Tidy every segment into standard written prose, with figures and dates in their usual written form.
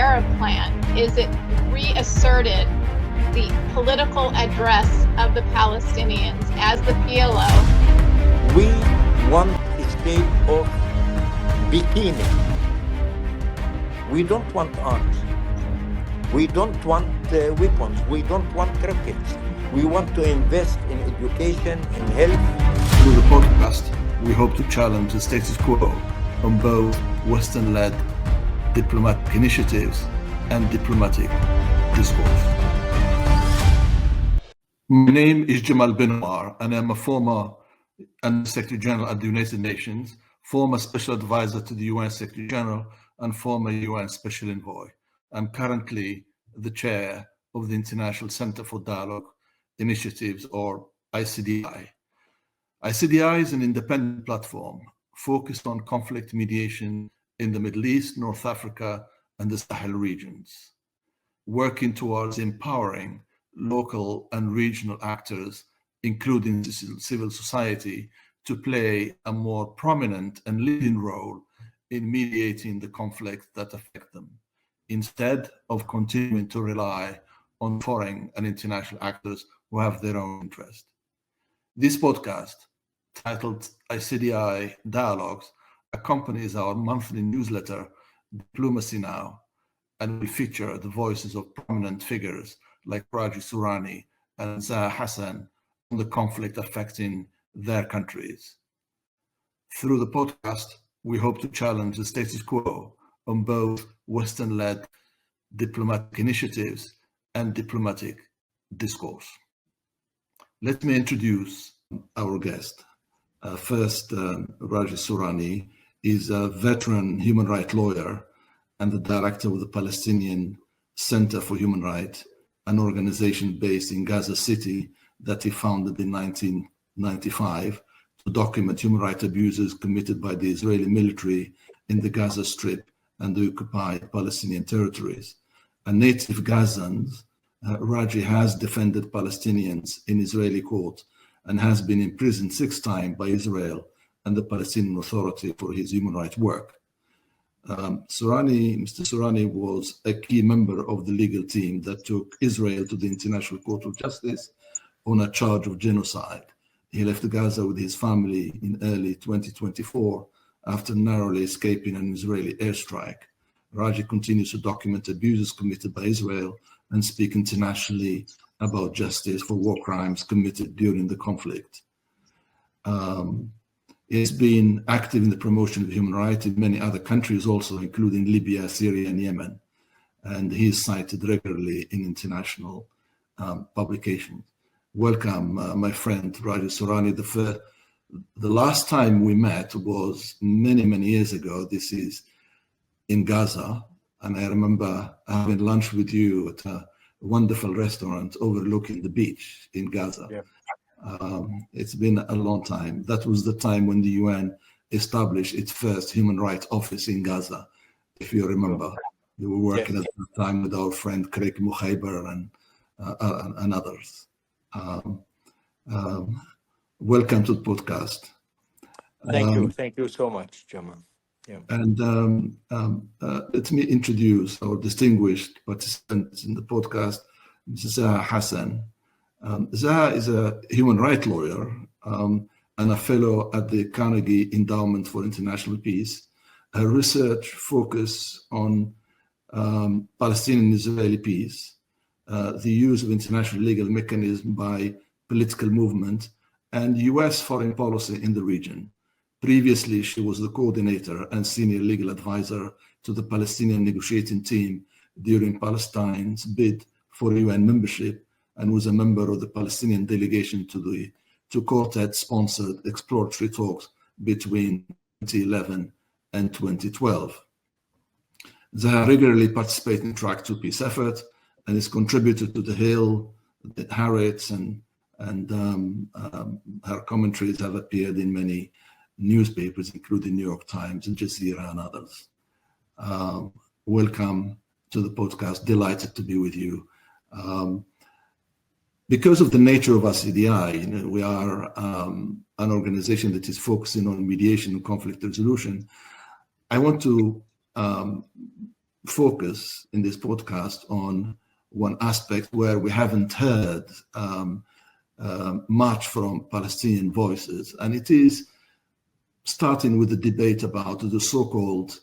Arab plan is it reasserted the political address of the Palestinians as the PLO. We want a state of beginning. We don't want arms. We don't want weapons. We don't want rockets. We want to invest in education, in health. Through the podcast, we hope to challenge the status quo on both Western-led diplomatic initiatives and diplomatic discourse. My name is Jamal Benomar, and I'm a former Under Secretary General at the United Nations, former Special Advisor to the UN Secretary General, and former UN Special Envoy. I'm currently the chair of the International Center for Dialogue Initiatives, or ICDI. ICDI is an independent platform focused on conflict mediation in the Middle East, North Africa, and the Sahel regions, working towards empowering local and regional actors, including civil society, to play a more prominent and leading role in mediating the conflicts that affect them, instead of continuing to rely on foreign and international actors who have their own interest. This podcast, titled ICDI Dialogues, accompanies our monthly newsletter, Diplomacy Now, and will feature the voices of prominent figures like Raji, Sourani, and Zaha Hassan on the conflict affecting their countries. Through the podcast, we hope to challenge the status quo on both Western-led diplomatic initiatives and diplomatic discourse. Let me introduce our guest. First, Raji Sourani is a veteran human rights lawyer and the director of the Palestinian Center for Human Rights, an organization based in Gaza City that he founded in 1995 to document human rights abuses committed by the Israeli military in the Gaza Strip and the occupied Palestinian territories. A native Gazan, Raji has defended Palestinians in Israeli court and has been imprisoned 6 times by Israel and the Palestinian Authority for his human rights work. Mr. Sourani was a key member of the legal team that took Israel to the International Court of Justice on a charge of genocide. He left Gaza with his family in early 2024 after narrowly escaping an Israeli airstrike. Raji continues to document abuses committed by Israel and speak internationally about justice for war crimes committed during the conflict. He has been active in the promotion of human rights in many other countries also, including Libya, Syria, and Yemen. And he is cited regularly in international publications. Welcome, my friend, Raji Sourani. The last time we met was many, many years ago. This is in Gaza. And I remember having lunch with you at a wonderful restaurant overlooking the beach in Gaza. Yeah. It's been a long time. That was the time when the UN established its first human rights office in Gaza. If you remember, you were working at the time with our friend Craig Mukhaiber and others. Welcome to the podcast. Thank you so much, Jamal. Yeah. And let me introduce our distinguished participants in the podcast, Mrs. Zaha Hassan. Zaha is a human rights lawyer and a fellow at the Carnegie Endowment for International Peace. Her research focuses on Palestinian-Israeli peace, the use of international legal mechanism by political movement, and U.S. foreign policy in the region. Previously, she was the coordinator and senior legal advisor to the Palestinian negotiating team during Palestine's bid for UN membership, and was a member of the Palestinian delegation to Quartet-sponsored exploratory talks between 2011 and 2012. Zaha regularly participates in Track to Peace effort and is contributed to The Hill, the Haaretz, and her commentaries have appeared in many newspapers, including New York Times, Al Jazeera, and others. Welcome to the podcast. Delighted to be with you. Because of the nature of ICDI, we are an organization that is focusing on mediation and conflict resolution. I want to focus in this podcast on one aspect where we haven't heard much from Palestinian voices, and it is starting with the debate about the so-called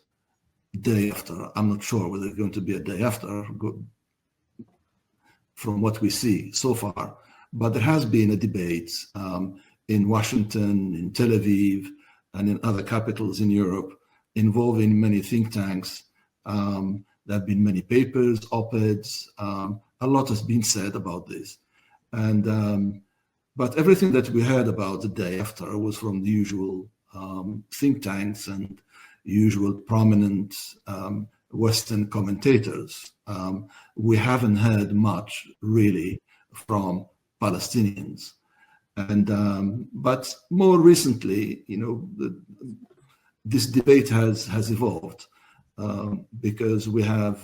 day after. I'm not sure whether it's going to be a day after from what we see so far, but there has been a debate in Washington, in Tel Aviv, and in other capitals in Europe involving many think tanks. There have been many papers, op-eds, a lot has been said about this. And but everything that we heard about the day after was from the usual think tanks and usual prominent Western commentators. We haven't heard much really from Palestinians. And but more recently, you know, this debate has evolved because we have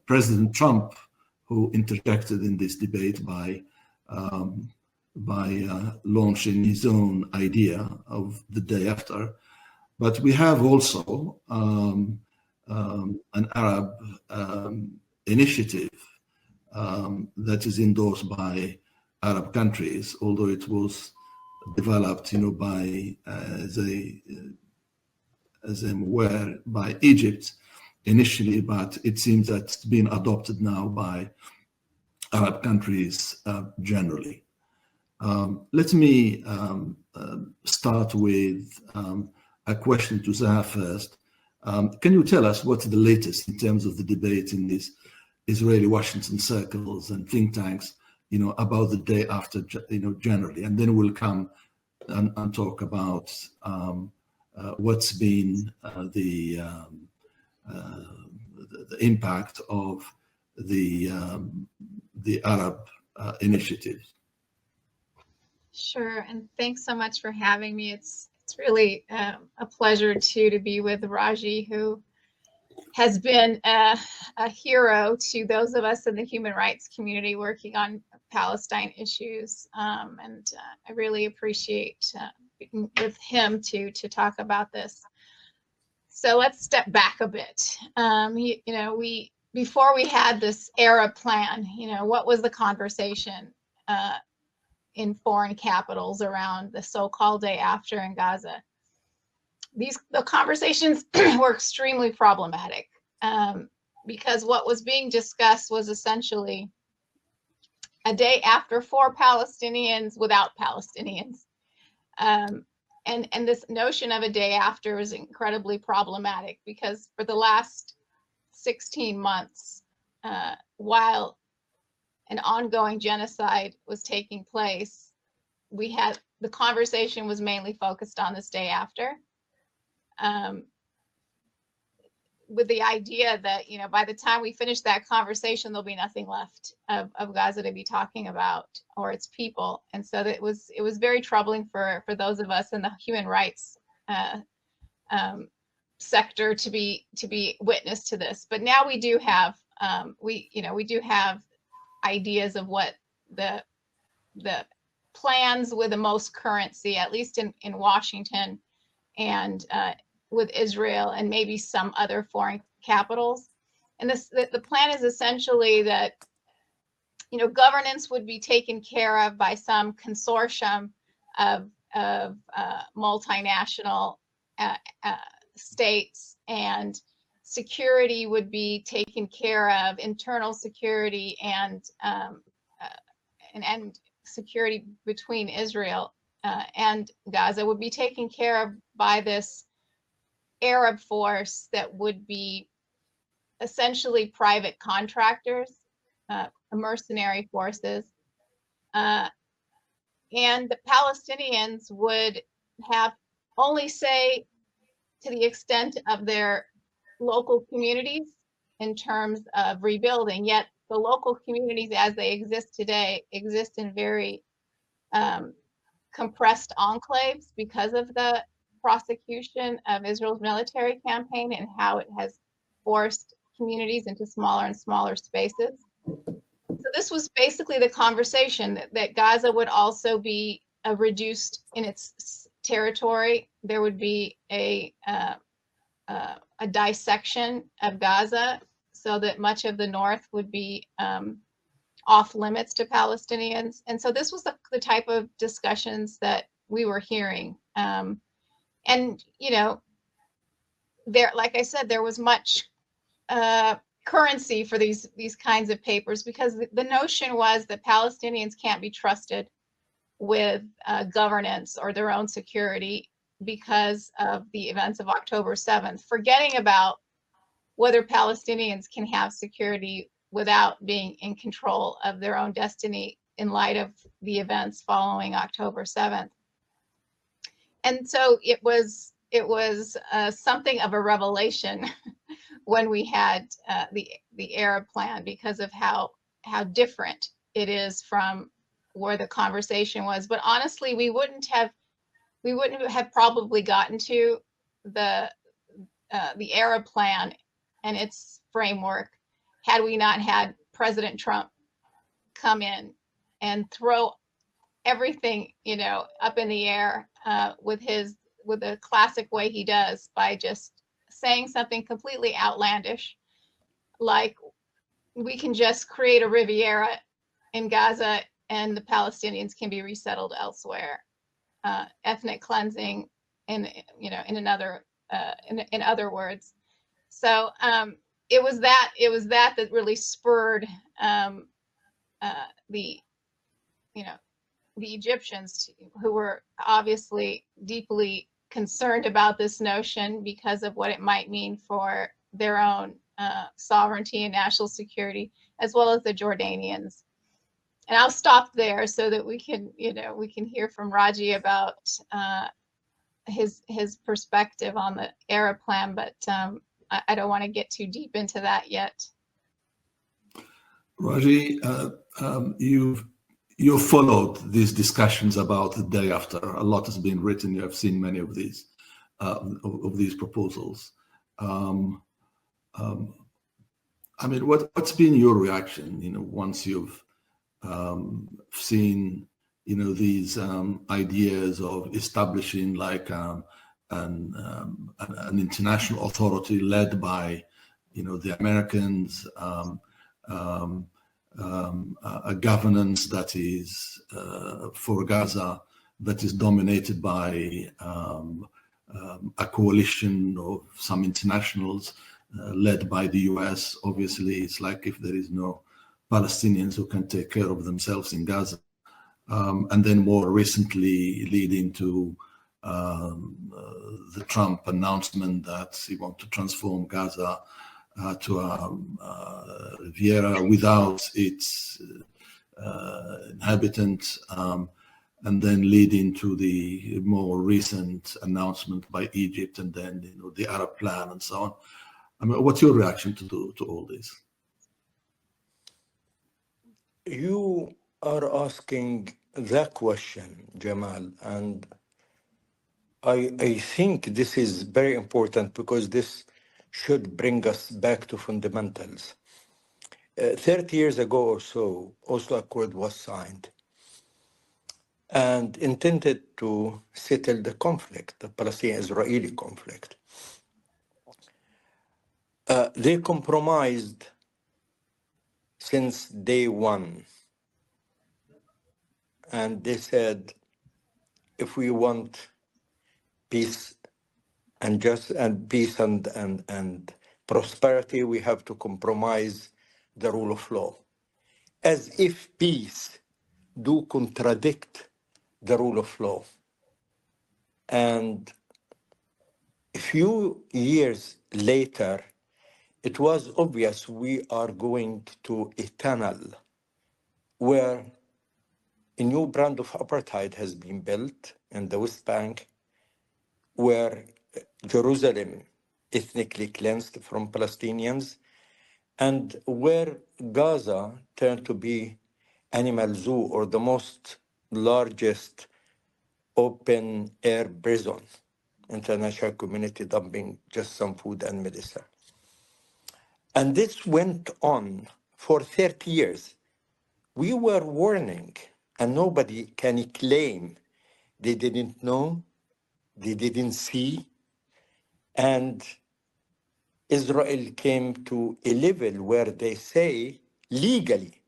President Trump, who interjected in this debate by launching his own idea of the day after. But we have also an Arab initiative that is endorsed by Arab countries, although it was developed, you know, by, as I'm aware, by Egypt initially, but it seems that it's been adopted now by Arab countries generally. Let me start with a question to Zaha first. Can you tell us what's the latest in terms of the debate in these Israeli Washington circles and think tanks, you know, about the day after, you know, generally, and then we'll come and talk about what's been the impact of the Arab initiatives. Sure, and thanks so much for having me. It's really a pleasure to be with Raji, who has been a hero to those of us in the human rights community working on Palestine issues, and I really appreciate being with him to talk about this. So let's step back a bit. You know, before we had this Arab plan, you know, what was the conversation in foreign capitals around the so-called day after in Gaza? The conversations were extremely problematic because what was being discussed was essentially a day after for Palestinians without Palestinians. And this notion of a day after is incredibly problematic because for the last 16 months, while an ongoing genocide was taking place, the conversation was mainly focused on this day after, with the idea that, you know, by the time we finish that conversation, there'll be nothing left of Gaza to be talking about or its people. And so that it was very troubling for those of us in the human rights sector to be witness to this. But now we do have we do have ideas of what the plans with the most currency, at least in Washington and with Israel and maybe some other foreign capitals. And the plan is essentially that, you know, governance would be taken care of by some consortium of multinational states, and security would be taken care of, internal security and security between Israel and Gaza would be taken care of by this Arab force that would be essentially private contractors, mercenary forces, and the Palestinians would have only say to the extent of their local communities in terms of rebuilding. Yet the local communities as they exist today exist in very compressed enclaves because of the prosecution of Israel's military campaign and how it has forced communities into smaller and smaller spaces. So this was basically the conversation that Gaza would also be reduced in its territory. There would be a a dissection of Gaza so that much of the north would be off limits to Palestinians. And so this was the type of discussions that we were hearing. And, you know, there, like I said, there was much currency for these kinds of papers, because the notion was that Palestinians can't be trusted with governance or their own security because of the events of October 7th, forgetting about whether Palestinians can have security without being in control of their own destiny in light of the events following October 7th. And so it was something of a revelation when we had the Arab plan, because of how different it is from where the conversation was. But honestly, we wouldn't have probably gotten to the Arab plan and its framework had we not had President Trump come in and throw everything, you know, up in the air with the classic way he does, by just saying something completely outlandish, like we can just create a Riviera in Gaza and the Palestinians can be resettled elsewhere. Ethnic cleansing, in other words. So it was that really spurred the Egyptians, who were obviously deeply concerned about this notion because of what it might mean for their own sovereignty and national security, as well as the Jordanians. And I'll stop there so that we can hear from Raji about his perspective on the Arab plan, but I don't want to get too deep into that yet. Raji, you've followed these discussions about the day after. A lot has been written. You have seen many of these proposals. I mean, what's been your reaction? You know, once you've seen, you know, these ideas of establishing like an international authority led by, you know, the Americans, a governance that is for Gaza that is dominated by a coalition of some internationals led by the US. Obviously, it's like if there is no Palestinians who can take care of themselves in Gaza. And then more recently leading to the Trump announcement that he wants to transform Gaza to a Riviera without its inhabitants, and then leading to the more recent announcement by Egypt, and then, you know, the Arab plan and so on. I mean, what's your reaction to all this? You are asking that question, Jamal, and I think this is very important because this should bring us back to fundamentals. 30 years ago or so, Oslo Accord was signed and intended to settle the conflict, the Palestinian-Israeli conflict. They compromised since day one. And they said, if we want peace and peace and prosperity, we have to compromise the rule of law. As if peace do contradict the rule of law. And a few years later, it was obvious we are going to a tunnel where a new brand of apartheid has been built in the West Bank, where Jerusalem ethnically cleansed from Palestinians, and where Gaza turned to be animal zoo, or the most largest open air prison, international community dumping just some food and medicine. And this went on for 30 years. We were warning, and nobody can claim they didn't know, they didn't see. And Israel came to a level where they say legally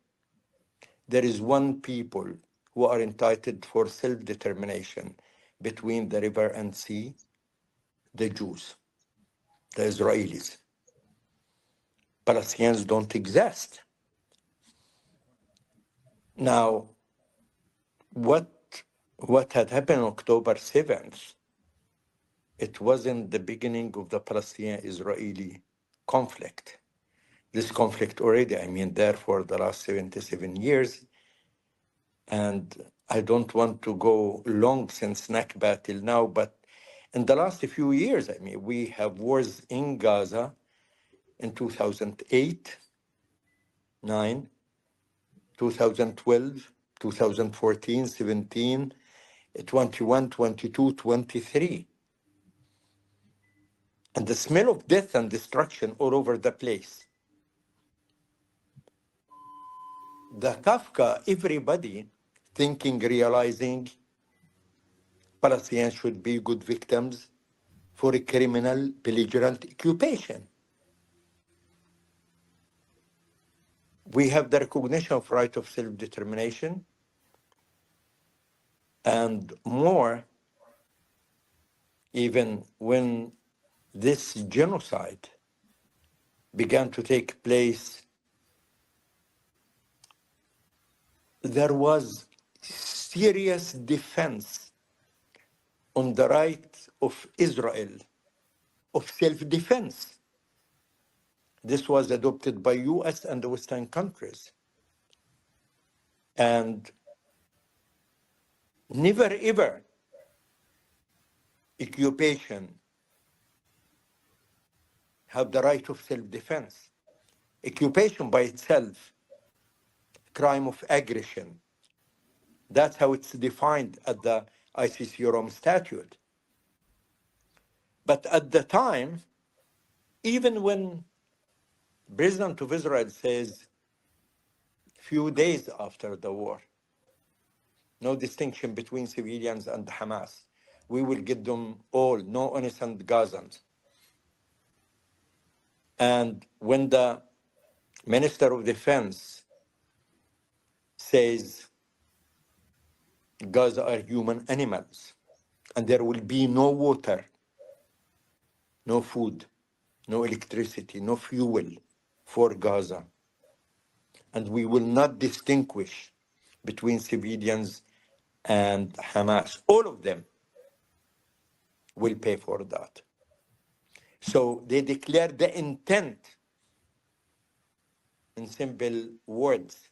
there is one people who are entitled for self-determination between the river and sea, the Jews, the Israelis. Palestinians don't exist. Now, what had happened on October 7th, it wasn't the beginning of the Palestinian-Israeli conflict. This conflict already, there for the last 77 years, and I don't want to go long since Nakba till now, but in the last few years, we have wars in Gaza in 2008, 9, 2012, 2014, 17, 21, 22, 23. And the smell of death and destruction all over the place. The Kafka, everybody thinking, realizing Palestinians should be good victims for a criminal, belligerent occupation. We have the recognition of right of self-determination, and more, even when this genocide began to take place, there was serious defense on the right of Israel of self-defense. This was adopted by US and the Western countries. And never ever occupation have the right of self-defense. Occupation by itself, crime of aggression. That's how it's defined at the ICC Rome Statute. But at the time, even when President of Israel says, few days after the war, no distinction between civilians and Hamas, we will get them all, no innocent Gazans. And when the Minister of Defense says Gaza are human animals and there will be no water, no food, no electricity, no fuel for Gaza, and we will not distinguish between civilians and Hamas, all of them will pay for that. So they declare the intent in simple words.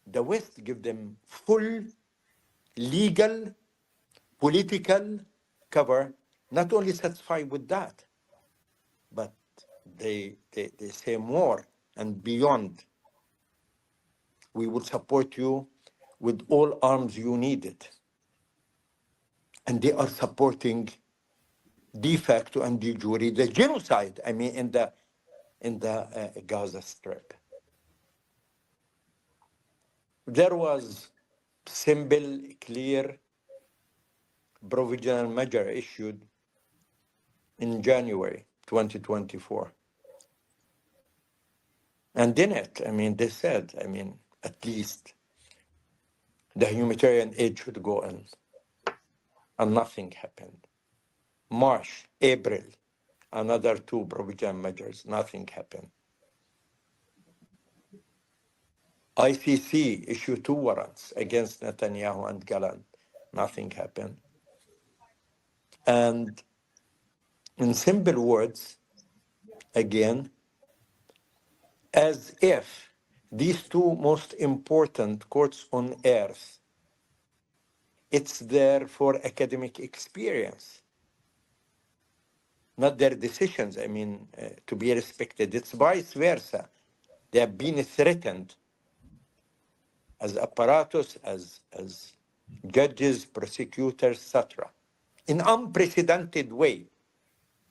The West give them full legal, political cover, not only satisfied with that, but they say more and beyond. We will support you with all arms you needed. And they are supporting de facto and de jure the genocide, in the Gaza Strip. There was simple, clear provisional measure issued in January 2024. And in it, they said, at least the humanitarian aid should go in. And nothing happened. March, April, another 2 provisional measures, nothing happened. ICC issued 2 warrants against Netanyahu and Gallant, nothing happened. And in simple words, again, as if these 2 most important courts on earth, it's there for academic experience, not their decisions, to be respected. It's vice versa. They have been threatened as apparatus, as judges, prosecutors, etc., in unprecedented way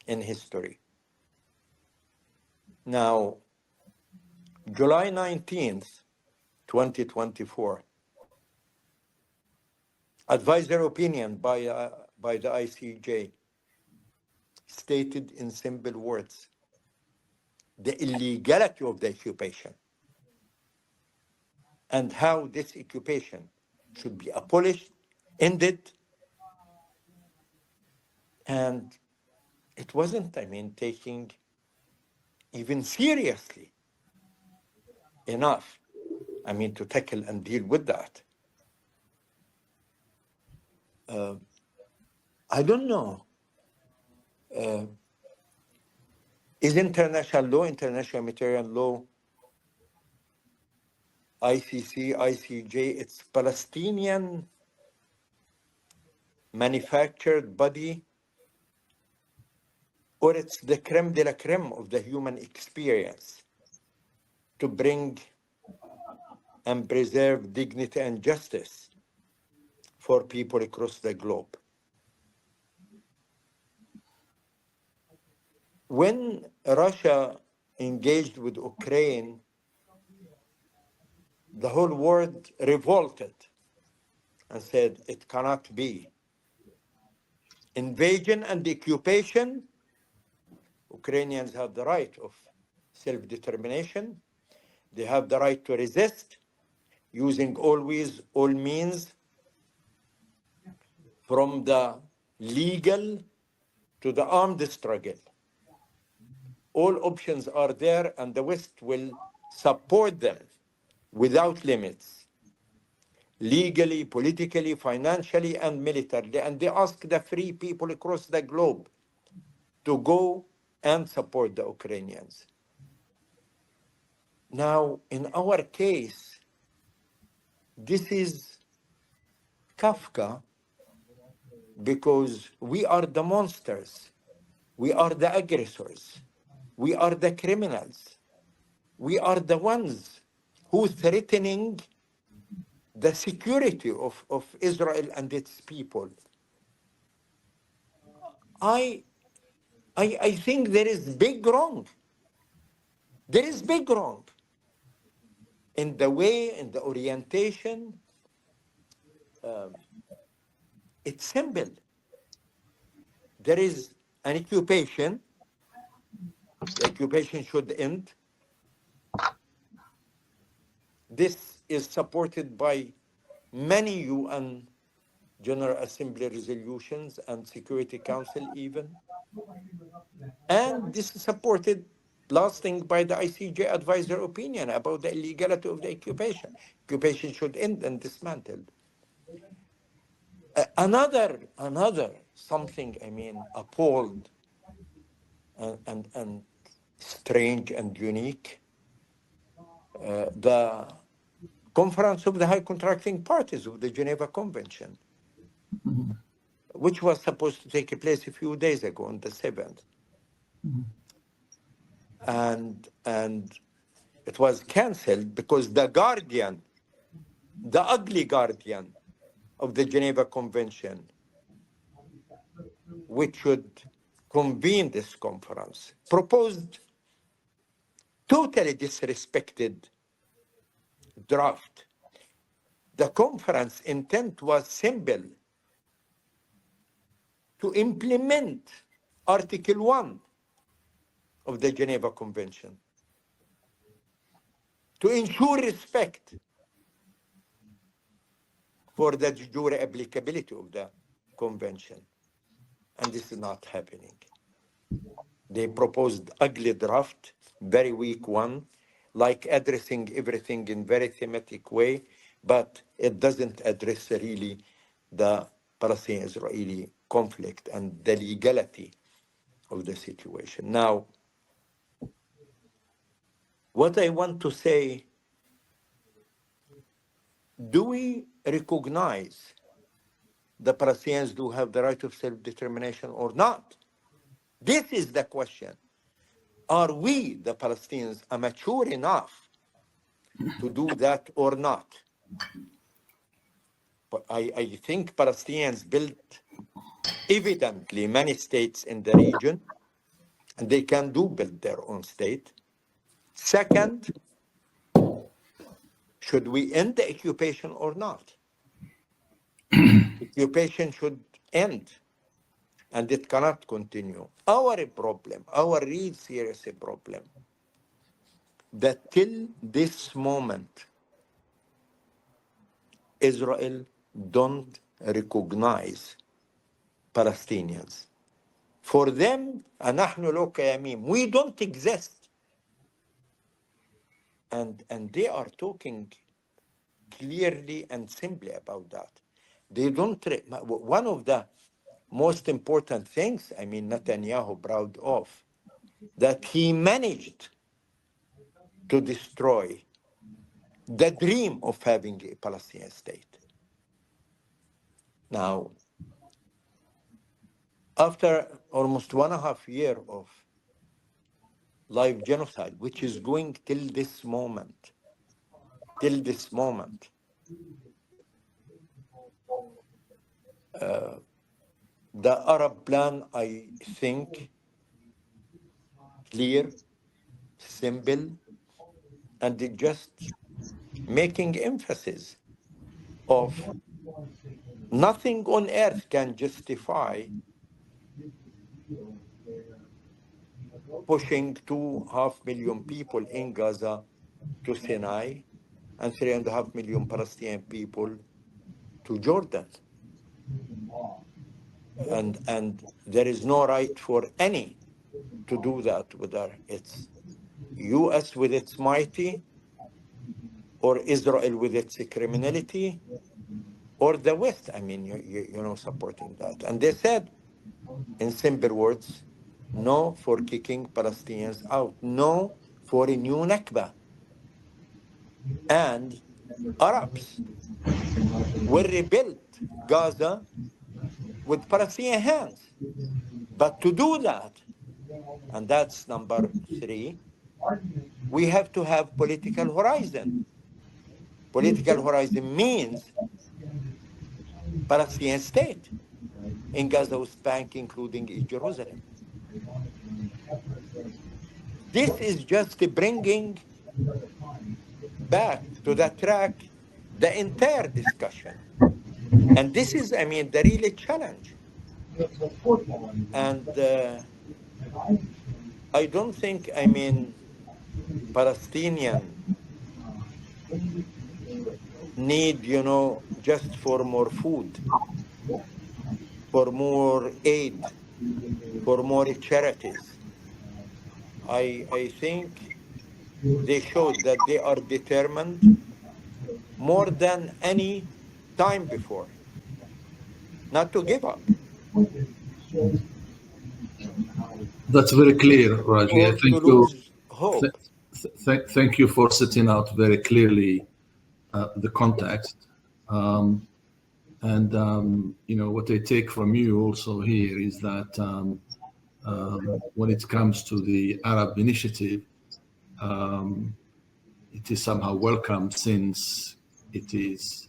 in history. Now, July 19th, 2024, advisory opinion by the ICJ stated in simple words: the illegality of the occupation and how this occupation should be abolished, ended. And it wasn't, taking even seriously enough, to tackle and deal with that. I don't know. Is international law, international humanitarian law, ICC, ICJ, it's Palestinian manufactured body, or it's the creme de la creme of the human experience to bring and preserve dignity and justice for people across the globe? When Russia engaged with Ukraine, the whole world revolted and said it cannot be. Invasion and occupation, Ukrainians have the right of self-determination. They have the right to resist, using always all means, from the legal to the armed struggle. All options are there, and the West will support them without limits, legally, politically, financially, and militarily. And they ask the free people across the globe to go and support the Ukrainians. Now, in our case, this is Kafka, because we are the monsters, we are the aggressors, we are the criminals, we are the ones who are threatening the security of Israel and its people. I think there is big wrong. There is big wrong in the way, in the orientation. It's simple. There is an occupation. The occupation should end. This is supported by many UN General Assembly resolutions and Security Council even. And this is supported, last thing, by the ICJ advisor opinion about the illegality of the occupation. Occupation should end and dismantled. Another something, appalled and strange and unique, the conference of the high contracting parties of the Geneva Convention, which was supposed to take place a few days ago on the 7th. And it was canceled because the guardian, the ugly guardian of the Geneva Convention, which should convene this conference, proposed totally disrespected draft. The conference intent was simple: to implement Article 1 of the Geneva Convention, to ensure respect for the de jure applicability of the convention. And this is not happening. They proposed ugly draft, very weak one, like addressing everything in very thematic way, but it doesn't address really the Palestinian-Israeli conflict and the legality of the situation. Now, what I want to say, do we recognize the Palestinians do have the right of self-determination or not? This is the question. Are we, the Palestinians, mature enough to do that or not? But I think Palestinians built evidently many states in the region, and they can build their own state. Second, should we end the occupation or not? Occupation should end. and it cannot continue. Our problem, our real serious problem, that till this moment, Israel don't recognize Palestinians. For them, نحن لو كيمين, we don't exist. And they are talking clearly and simply about that. They don't, one of the most important things, I mean, Netanyahu proud of, that he managed to destroy the dream of having a Palestinian state. Now, after almost 1.5 years of live genocide, which is going till this moment, the Arab plan, I think, clear, simple, and it just making emphasis of nothing on earth can justify pushing 2.5 million people in Gaza to Sinai and 3.5 million Palestinian people to Jordan. And there is no right for any to do that, whether it's US with its mighty, or Israel with its criminality, or the West, I mean, you know, supporting that. And they said, in simple words, no for kicking Palestinians out, no for a new Nakba. And Arabs will rebuild Gaza with Palestinian hands. But to do that, and that's number 3, we have to have political horizon. Political horizon means Palestinian state in Gaza West Bank, including East Jerusalem. This is just bringing back to the track the entire discussion. And this is, I mean, the real challenge. And I don't think, I mean, Palestinian need, you know, just for more food, for more aid, for more charities. I think they showed that they are determined more than any time before not to give up. That's very clear, Raji. Or to lose hope. Thank you for setting out very clearly the context. You know, what I take from you also here is that when it comes to the Arab initiative, it is somehow welcome, since it is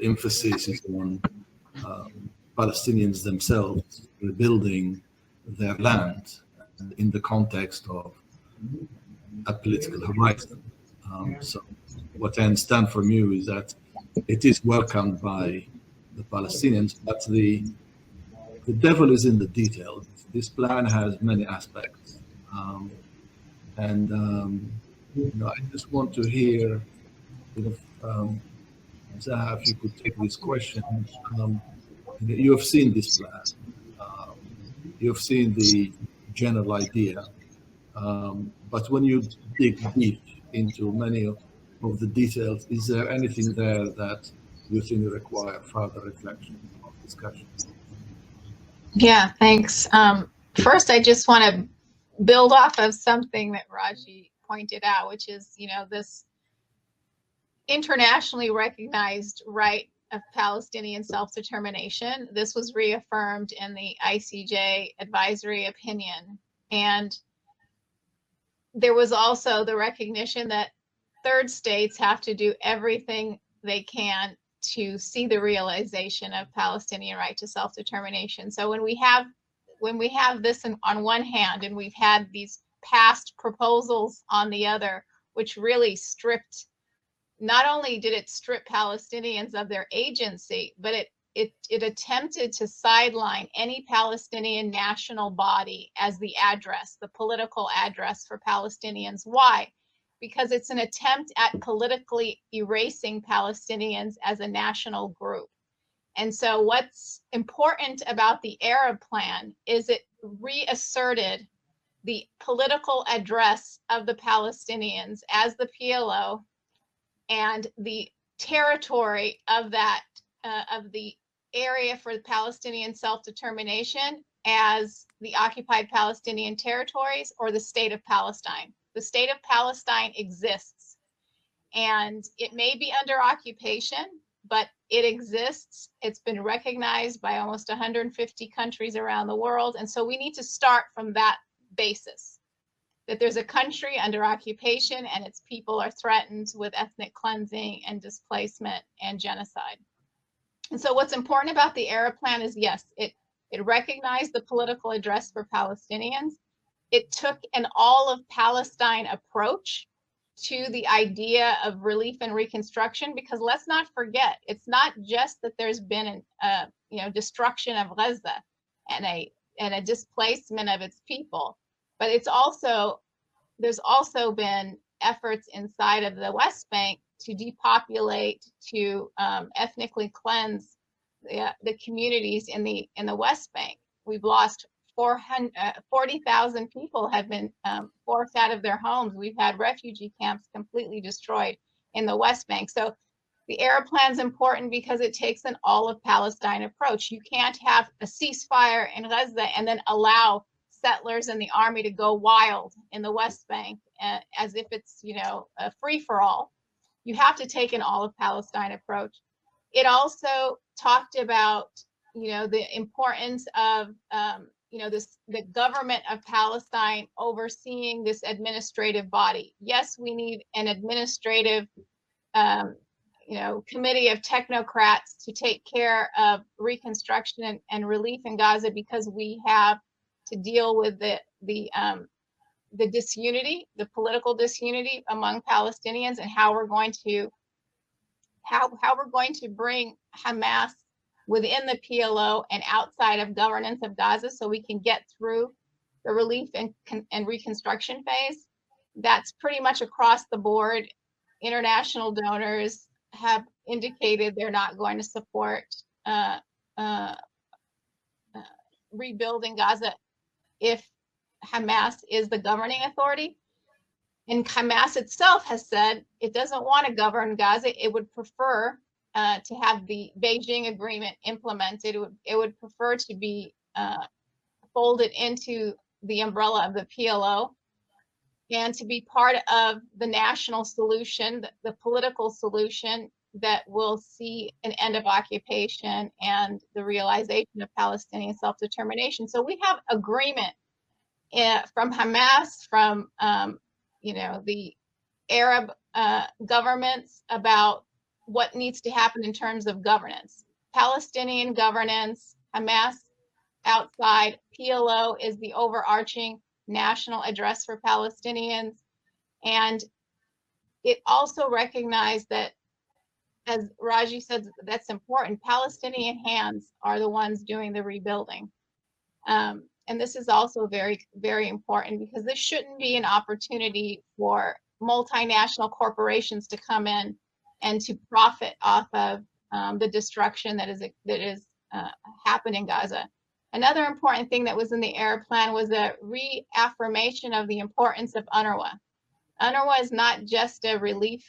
emphasis is on Palestinians themselves rebuilding their land in the context of a political horizon. So what I understand from you is that it is welcomed by the Palestinians, but the devil is in the details. This plan has many aspects. You know, I just want to hear, Zaha, if you could take this question. You have seen this plan. You have seen the general idea. But when you dig deep into many of the details, is there anything there that you think require further reflection or discussion? Yeah, thanks. First, I just want to build off of something that Raji pointed out, which is, you know, this internationally recognized right of Palestinian self-determination. This was reaffirmed in the ICJ advisory opinion. And there was also the recognition that third states have to do everything they can to see the realization of Palestinian right to self-determination. So when we have this on one hand, and we've had these past proposals on the other, which really stripped, not only did it strip Palestinians of their agency, but it it attempted to sideline any Palestinian national body as the address, the political address for Palestinians. Why? Because it's an attempt at politically erasing Palestinians as a national group. And so what's important about the Arab Plan is it reasserted the political address of the Palestinians as the PLO, and the territory of that of the area for Palestinian self-determination as the occupied Palestinian territories or the state of Palestine. The state of Palestine exists, and it may be under occupation, but it exists. It's been recognized by almost 150 countries around the world. And so we need to start from that basis, that there's a country under occupation and its people are threatened with ethnic cleansing and displacement and genocide. And so what's important about the Arab Plan is, yes, it recognized the political address for Palestinians. It took an all of Palestine approach to the idea of relief and reconstruction, because let's not forget, it's not just that there's been an destruction of Gaza and a displacement of its people, but it's also, there's also been efforts inside of the West Bank to depopulate, to ethnically cleanse the communities in the West Bank. We've lost 40,000 people have been forced out of their homes. We've had refugee camps completely destroyed in the West Bank. So the Arab Plan is important because it takes an all of Palestine approach. You can't have a ceasefire in Gaza and then allow settlers and the army to go wild in the West Bank as if it's, a free for all. You have to take an all of Palestine approach. It also talked about, the importance of, the government of Palestine overseeing this administrative body. Yes, we need an administrative, committee of technocrats to take care of reconstruction and relief in Gaza, because we have to deal with the disunity, the political disunity among Palestinians, and how we're going to bring Hamas within the PLO and outside of governance of Gaza, so we can get through the relief and reconstruction phase. That's pretty much across the board. International donors have indicated they're not going to support rebuilding Gaza if Hamas is the governing authority. And Hamas itself has said it doesn't want to govern Gaza. It would prefer to have the Beijing agreement implemented. It would prefer to be folded into the umbrella of the PLO and to be part of the national solution, the political solution that will see an end of occupation and the realization of Palestinian self-determination. So we have agreement from Hamas, from the Arab governments about what needs to happen in terms of governance. Palestinian governance, Hamas outside, PLO is the overarching national address for Palestinians. And it also recognized that, as Raji said, that's important, Palestinian hands are the ones doing the rebuilding. And this is also very, very important, because this shouldn't be an opportunity for multinational corporations to come in and to profit off of the destruction that is happening in Gaza. Another important thing that was in the Arab Plan was a reaffirmation of the importance of UNRWA. UNRWA is not just a relief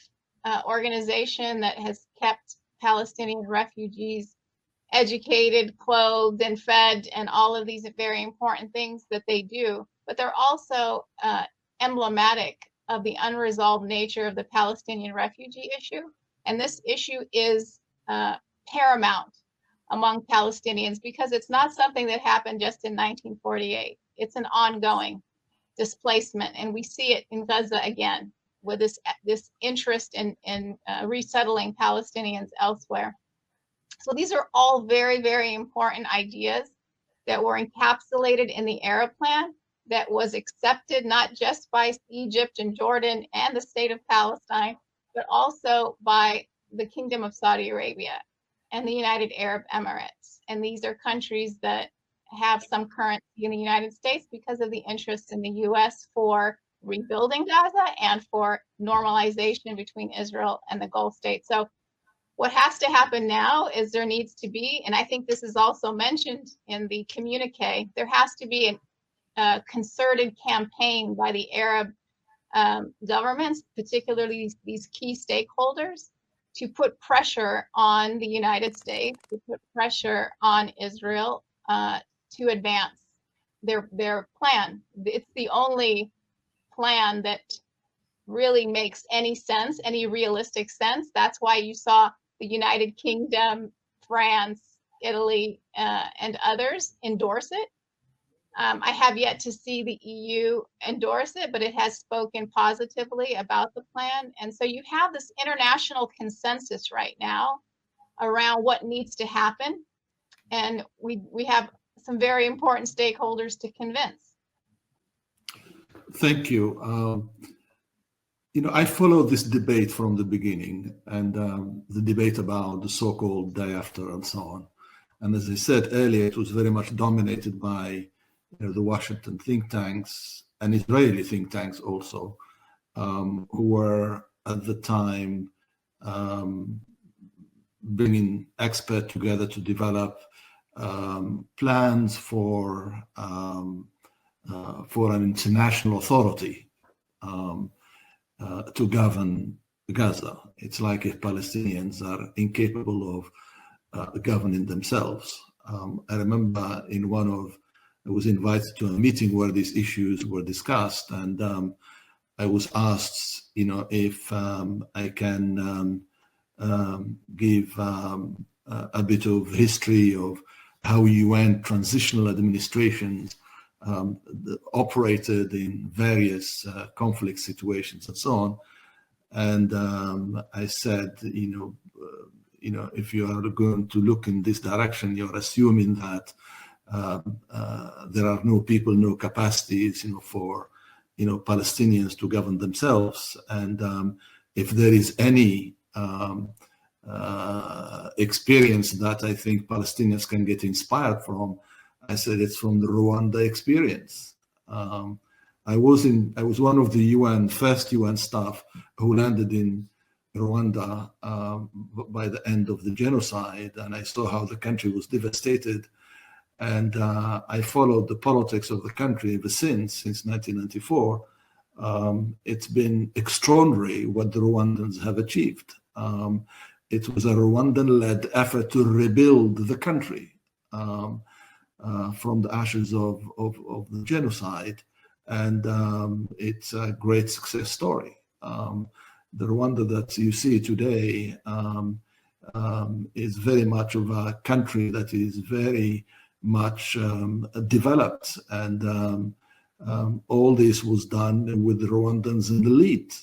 organization that has kept Palestinian refugees educated, clothed, and fed, and all of these very important things that they do, but they're also emblematic of the unresolved nature of the Palestinian refugee issue. And this issue is paramount among Palestinians, because it's not something that happened just in 1948. It's an ongoing displacement, and we see it in Gaza again with this interest in resettling Palestinians elsewhere. So these are all very, very important ideas that were encapsulated in the Arab Plan, that was accepted not just by Egypt and Jordan and the state of Palestine, but also by the Kingdom of Saudi Arabia. and the United Arab Emirates. And these are countries that have some currency in the United States because of the interest in the US for rebuilding Gaza and for normalization between Israel and the Gulf states. So what has to happen now is there needs to be, and I think this is also mentioned in the communique, there has to be a concerted campaign by the Arab governments, particularly these key stakeholders, to put pressure on the United States, to put pressure on Israel to advance their plan. It's the only plan that really makes any sense, any realistic sense. That's why you saw the United Kingdom, France, Italy, and others endorse it. I have yet to see the EU endorse it, but it has spoken positively about the plan. And so you have this international consensus right now around what needs to happen. And we have some very important stakeholders to convince. Thank you. I followed this debate from the beginning, and the debate about the so-called day after and so on. And as I said earlier, it was very much dominated by the Washington think tanks and Israeli think tanks also, who were at the time bringing experts together to develop plans for an international authority to govern Gaza. It's like if Palestinians are incapable of governing themselves. I remember I was invited to a meeting where these issues were discussed, and I was asked, if I can give a bit of history of how UN transitional administrations operated in various conflict situations and so on. And I said, if you are going to look in this direction, you're assuming that there are no people, no capacities, for Palestinians to govern themselves. And if there is any experience that I think Palestinians can get inspired from, I said it's from the Rwanda experience. I was one of the first UN staff who landed in Rwanda by the end of the genocide, and I saw how the country was devastated. And I followed the politics of the country ever since 1994. It's been extraordinary what the Rwandans have achieved. It was a Rwandan-led effort to rebuild the country from the ashes of the genocide. And it's a great success story. The Rwanda that you see today is very much of a country that is very much developed, and all this was done with the Rwandans in the lead.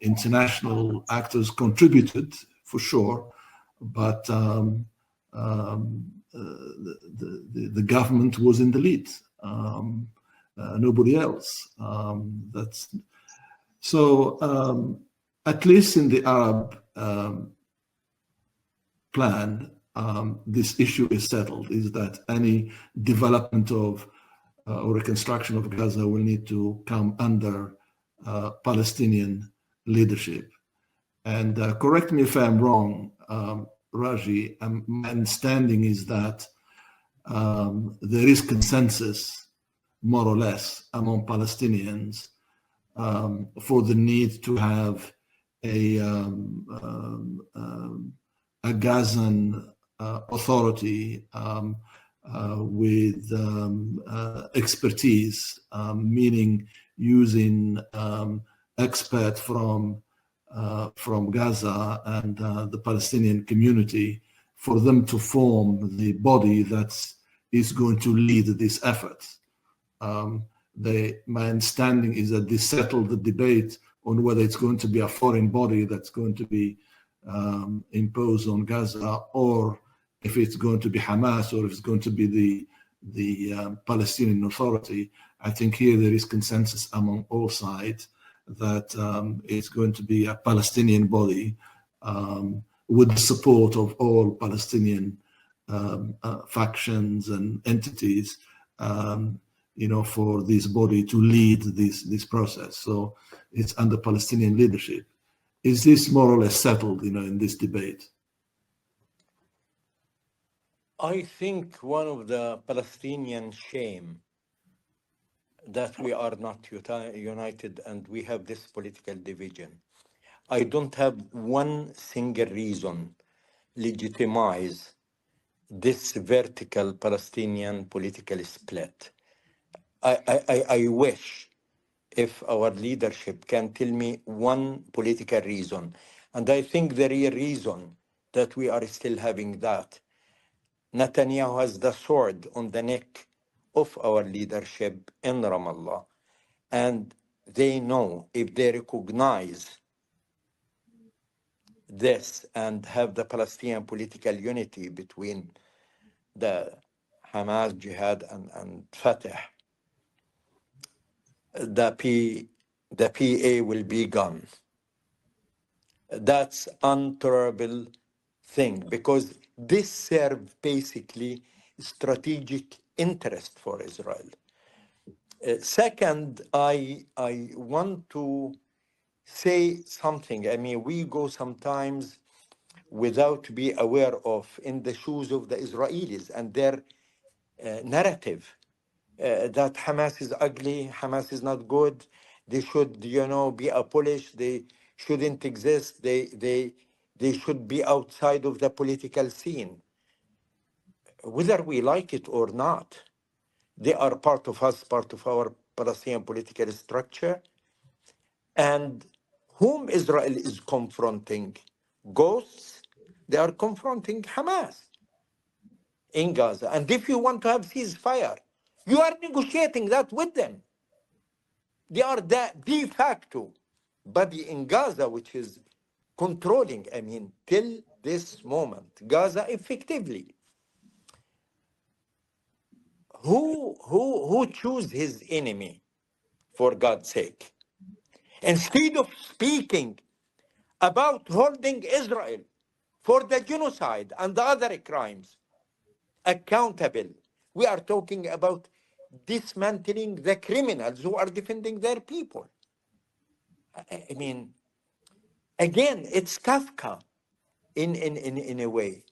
International actors contributed for sure, but the government was in the lead. Nobody else. At least in the Arab plan, this issue is settled, is that any development of or reconstruction of Gaza will need to come under Palestinian leadership. And correct me if I'm wrong, Raji, my understanding is that there is consensus, more or less, among Palestinians for the need to have a Gazan authority with expertise, meaning using experts from Gaza and the Palestinian community for them to form the body that is going to lead this effort. My understanding is that this settled the debate on whether it's going to be a foreign body that's going to be imposed on Gaza, or if it's going to be Hamas, or if it's going to be the Palestinian Authority. I think here there is consensus among all sides that it's going to be a Palestinian body with the support of all Palestinian factions and entities, for this body to lead this process. So it's under Palestinian leadership. Is this more or less settled, in this debate? I think one of the Palestinian shame that we are not united and we have this political division. I don't have one single reason legitimize this vertical Palestinian political split. I wish if our leadership can tell me one political reason, and I think the real reason that we are still having that, Netanyahu has the sword on the neck of our leadership in Ramallah, and they know if they recognize this and have the Palestinian political unity between the Hamas, Jihad, and Fatah, the PA will be gone. That's untolerable thing, because this serves basically strategic interest for Israel. Second, I want to say something. I mean, we go sometimes without be aware of in the shoes of the Israelis and their narrative that Hamas is ugly, Hamas is not good, they should, be abolished, they shouldn't exist, they should be outside of the political scene. Whether we like it or not, they are part of us, part of our Palestinian political structure. And whom Israel is confronting? Ghosts? They are confronting Hamas in Gaza. And if you want to have ceasefire, you are negotiating that with them. They are the de facto body in Gaza, which is controlling, till this moment, Gaza effectively. Who choose his enemy, for God's sake? Instead of speaking about holding Israel for the genocide and the other crimes accountable, we are talking about dismantling the criminals who are defending their people. Again, it's Kafka in a way.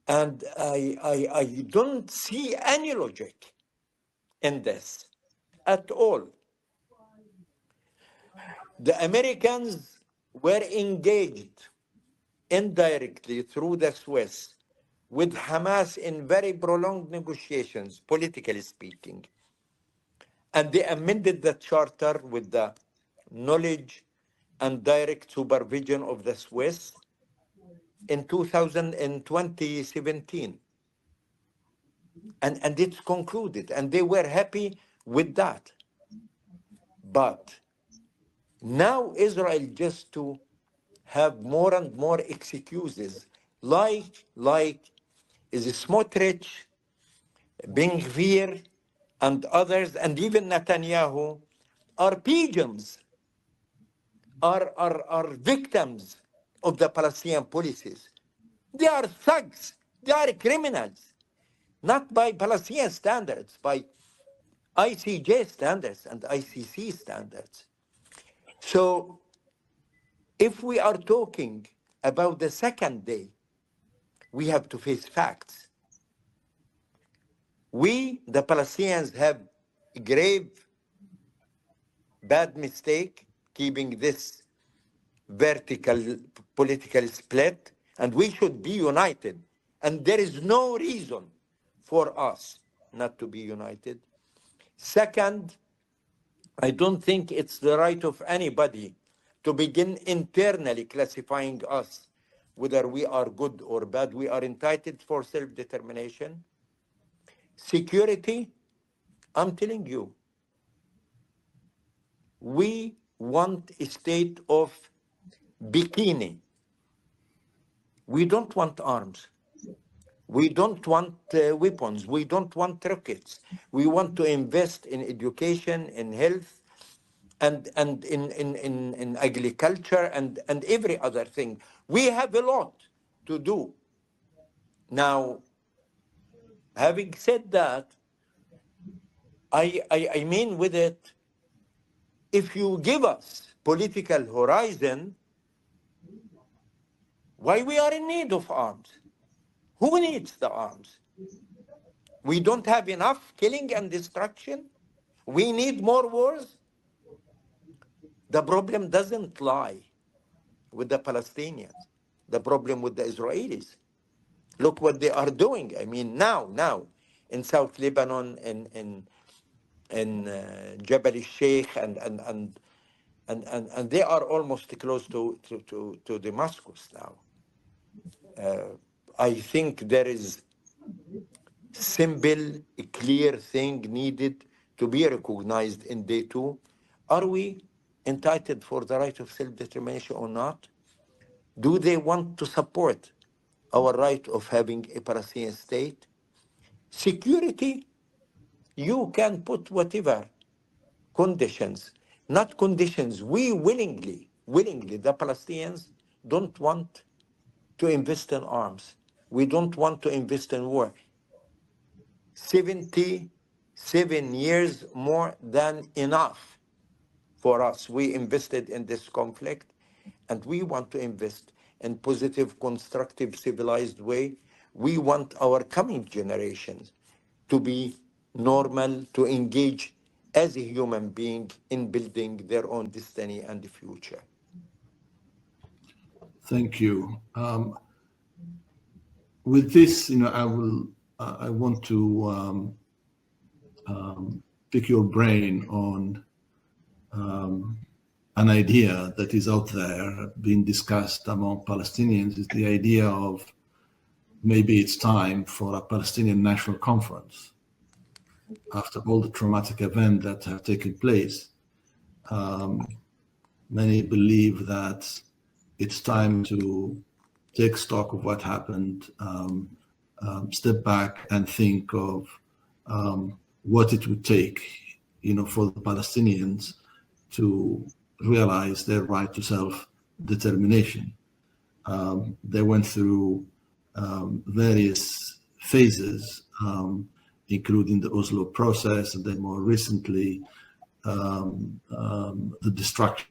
And I don't see any logic in this at all. The Americans were engaged indirectly through the Swiss with Hamas in very prolonged negotiations, politically speaking. And they amended the charter with the knowledge and direct supervision of the Swiss in 2017. And it's concluded, and they were happy with that. But now Israel just to have more and more excuses, like is Smotrich, Ben Gvir, and others, and even Netanyahu, are pigeons, are victims of the Palestinian policies. They are thugs, they are criminals, not by Palestinian standards, by ICJ standards and ICC standards. So if we are talking about the second day, we have to face facts. We, the Palestinians, have a grave, bad mistake, keeping this vertical political split, and we should be united. And there is no reason for us not to be united. Second, I don't think it's the right of anybody to begin internally classifying us, whether we are good or bad. We are entitled for self-determination. Security, I'm telling you, we want a state of bikini. We don't want arms. We don't want weapons. We don't want rockets. We want to invest in education, in health, and in agriculture and every other thing. We have a lot to do. Now, having said that, I mean with it, if you give us political horizon, why we are in need of arms? Who needs the arms? We don't have enough killing and destruction? We need more wars? The problem doesn't lie with the Palestinians. The problem with the Israelis. Look what they are doing. I mean, now, in South Lebanon, in Jabal al-Sheikh, and they are almost close to Damascus now. I think there is simple, clear thing needed to be recognized in day two. Are we entitled for the right of self-determination or not? Do they want to support our right of having a Palestinian state? Security, you can put whatever conditions, not conditions. We willingly, the Palestinians don't want to invest in arms. We don't want to invest in war. 77 years more than enough for us. We invested in this conflict, and we want to invest in positive, constructive, civilized way. We want our coming generations to be normal, to engage as a human being in building their own destiny and the future. Thank you. With this, I want to pick your brain on an idea that is out there being discussed among Palestinians. Is the idea of maybe it's time for a Palestinian National Conference after all the traumatic events that have taken place. Many believe that it's time to take stock of what happened, step back and think of what it would take, for the Palestinians to realize their right to self-determination. They went through various phases, including the Oslo process, and then more recently, the destruction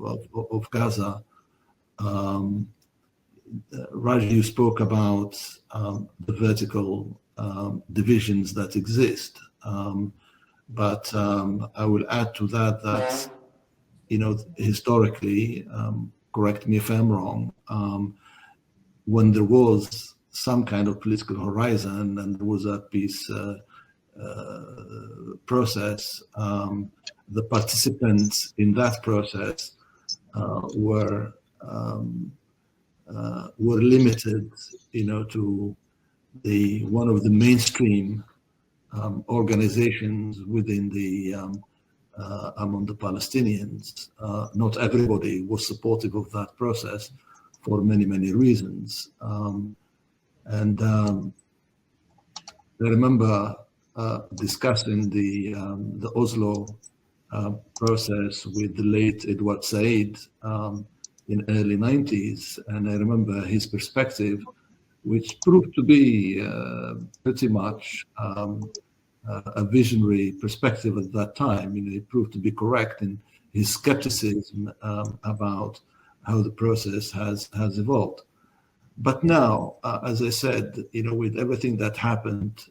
of Gaza. Raji, you spoke about the vertical divisions that exist, but I will add to that historically, correct me if I'm wrong, when there was some kind of political horizon and there was a peace process, the participants in that process were limited, to one of the mainstream organizations within the among the Palestinians. Not everybody was supportive of that process for many, many reasons. And I remember discussing the Oslo process with the late Edward Said in early 90s, and I remember his perspective, which proved to be pretty much a visionary perspective at that time. It proved to be correct in his skepticism about how the process has evolved. But now, as I said, with everything that happened,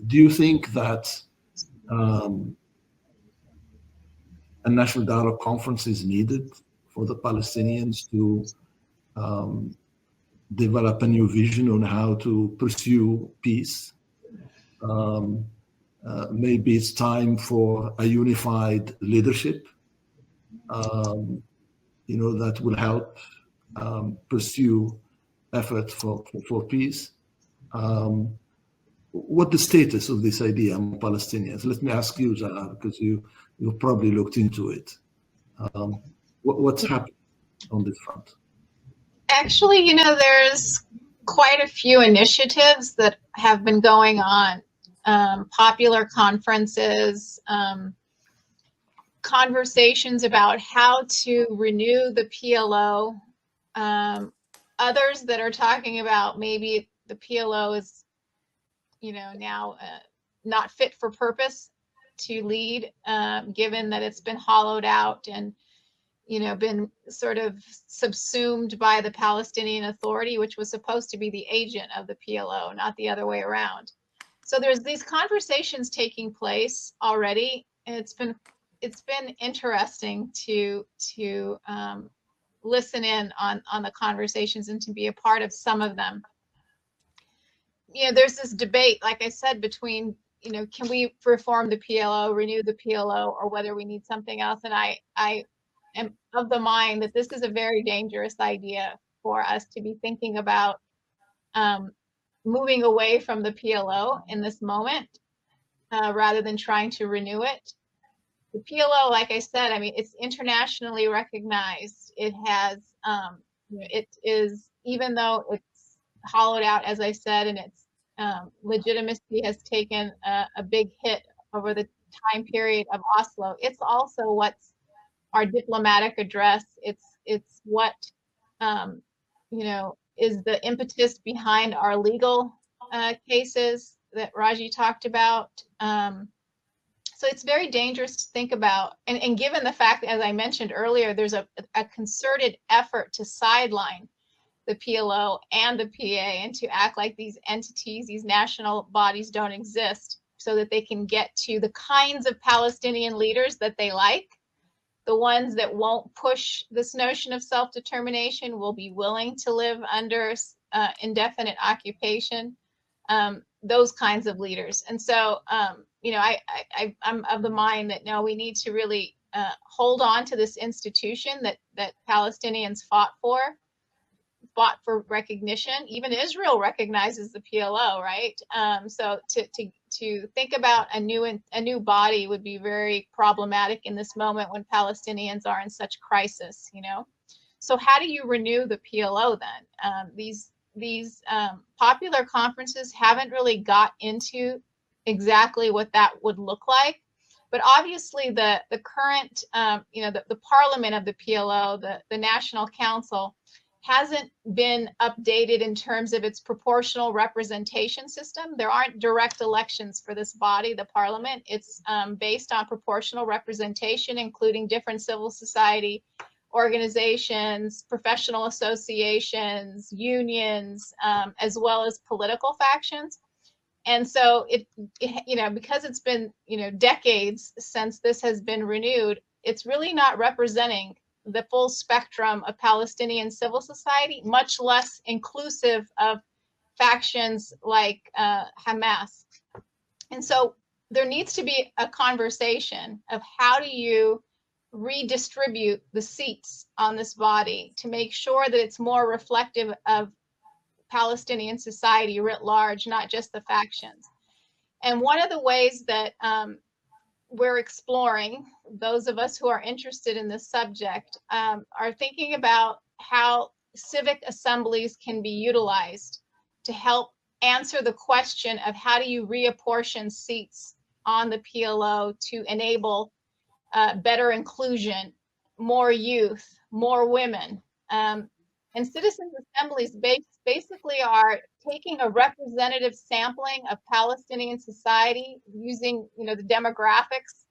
do you think that a national dialogue conference is needed for the Palestinians to develop a new vision on how to pursue peace? Maybe it's time for a unified leadership, that will help pursue efforts for peace. What the status of this idea among Palestinians? Let me ask you, Zaha, because you've probably looked into it. What's happening on this front? Actually, there's quite a few initiatives that have been going on. Popular conferences, conversations about how to renew the PLO, others that are talking about maybe the PLO is, now not fit for purpose to lead, given that it's been hollowed out and, been sort of subsumed by the Palestinian Authority, which was supposed to be the agent of the PLO, not the other way around. So there's these conversations taking place already, and it's been interesting to listen in on the conversations and to be a part of some of them. There's this debate, like I said, between, can we reform the PLO, renew the PLO, or whether we need something else. And I am of the mind that this is a very dangerous idea for us to be thinking about moving away from the PLO in this moment, rather than trying to renew it. The PLO, like I said, I mean, it's internationally recognized. It has, it is, even though it's hollowed out, as I said, and its legitimacy has taken a big hit over the time period of Oslo. It's also what's our diplomatic address. It's what, is the impetus behind our legal cases that Raji talked about. So it's very dangerous to think about. And given the fact, as I mentioned earlier, there's a concerted effort to sideline the PLO and the PA and to act like these entities, these national bodies don't exist, so that they can get to the kinds of Palestinian leaders that they like. The ones that won't push this notion of self-determination, will be willing to live under indefinite occupation, those kinds of leaders. And so, I'm of the mind that no, we need to really hold on to this institution that Palestinians fought for recognition. Even Israel recognizes the PLO, right? So to think about a new body would be very problematic in this moment when Palestinians are in such crisis, So how do you renew the PLO then? These popular conferences haven't really got into exactly what that would look like. But obviously the current, the parliament of the PLO, the National Council, hasn't been updated in terms of its proportional representation system. There aren't direct elections for this body, the parliament. It's based on proportional representation, including different civil society organizations, professional associations, unions, as well as political factions. And so because it's been, decades since this has been renewed, it's really not representing the full spectrum of Palestinian civil society, much less inclusive of factions like Hamas. And so there needs to be a conversation of how do you redistribute the seats on this body to make sure that it's more reflective of Palestinian society writ large, not just the factions. And one of the ways that we're exploring, those of us who are interested in this subject, are thinking about how civic assemblies can be utilized to help answer the question of how do you reapportion seats on the PLO to enable better inclusion, more youth, more women. And citizens assemblies basically are taking a representative sampling of Palestinian society using, the demographics,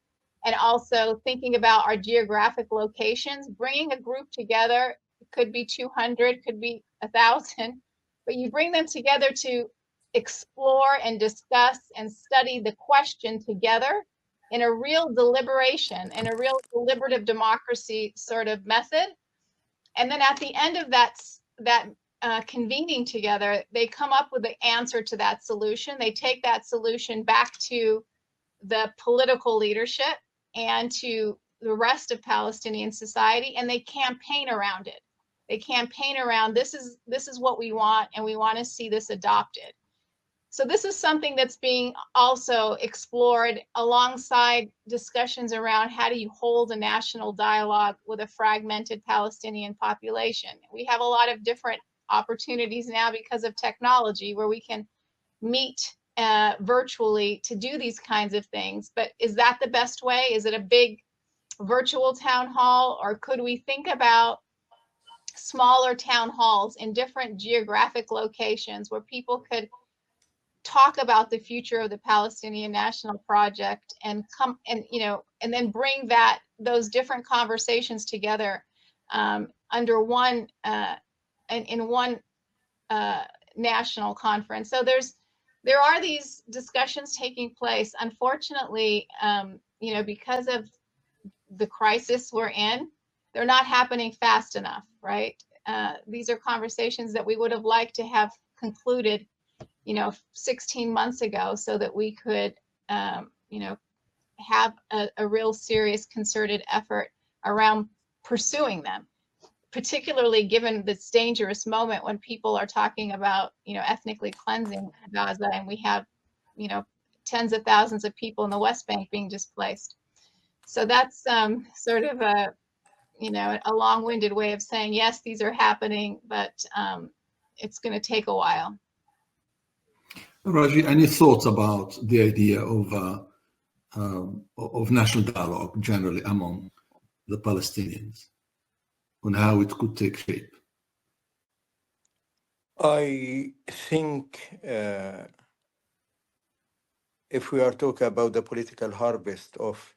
and also thinking about our geographic locations, bringing a group together. It could be 200, could be 1,000, but you bring them together to explore and discuss and study the question together in a real deliberation, in a real deliberative democracy sort of method. And then at the end of that convening together, they come up with the answer to that solution. They take that solution back to the political leadership and to the rest of Palestinian society, and they campaign around it. They campaign around, this is what we want, and we want to see this adopted. So this is something that's being also explored alongside discussions around how do you hold a national dialogue with a fragmented Palestinian population. We have a lot of different opportunities now because of technology where we can meet virtually to do these kinds of things. But is that the best way? Is it a big virtual town hall, or could we think about smaller town halls in different geographic locations where people could talk about the future of the Palestinian National Project and come and, you know, and then bring those different conversations together under one in one national conference. So there are these discussions taking place. Unfortunately, you know, because of the crisis we're in, they're not happening fast enough, right? These are conversations that we would have liked to have concluded, you know, 16 months ago, so that we could, you know, have a real serious concerted effort around pursuing them, particularly given this dangerous moment when people are talking about, you know, ethnically cleansing Gaza, and we have, you know, tens of thousands of people in the West Bank being displaced. So that's sort of a, you know, a long-winded way of saying, yes, these are happening, but it's going to take a while. Raji, any thoughts about the idea of national dialogue generally among the Palestinians on how it could take shape? I think if we are talking about the political harvest of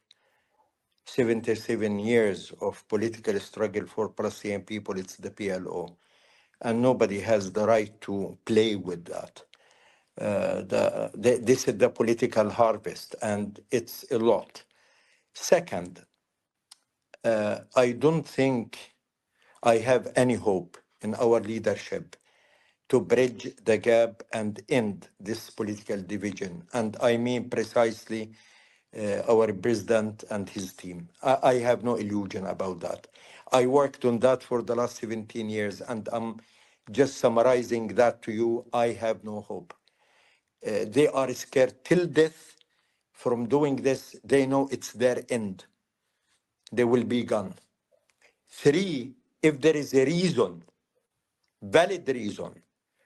77 years of political struggle for Palestinian people, it's the PLO. And nobody has the right to play with that. This is the political harvest, and it's a lot. Second, I don't think I have any hope in our leadership to bridge the gap and end this political division. And I mean precisely our president and his team. I have no illusion about that. I worked on that for the last 17 years, and I'm just summarizing that to you. I have no hope. They are scared till death from doing this. They know it's their end. They will be gone. 3, if there is a reason, valid reason,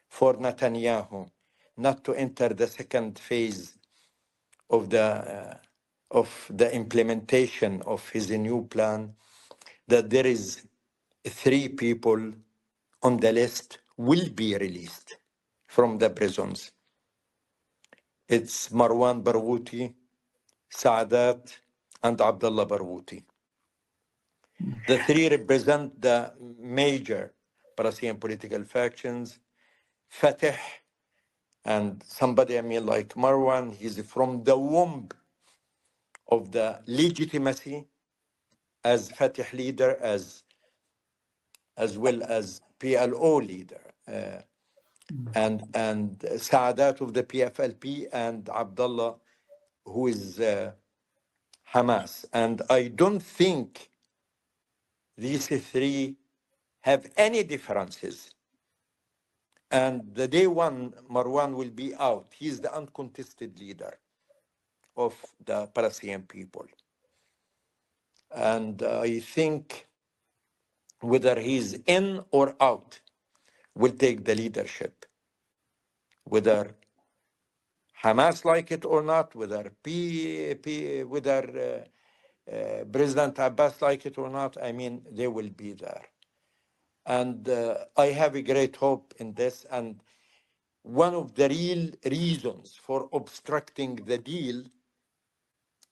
for Netanyahu not to enter the second phase of the implementation of his new plan, that there is 3 people on the list will be released from the prisons. It's Marwan Barghouti, Saadat, and Abdullah Barghouti. The 3 represent the major Palestinian political factions. Fatah, and somebody, I mean, like Marwan, he's from the womb of the legitimacy as Fatah leader, as well as PLO leader, and Saadat of the PFLP, and Abdullah, who is Hamas. And I don't think these 3 have any differences. And the day one, Marwan will be out. He's the uncontested leader of the Palestinian people. And I think whether he's in or out will take the leadership. Whether Hamas like it or not, whether President Abbas like it or not, I mean, they will be there. And I have a great hope in this. And one of the real reasons for obstructing the deal,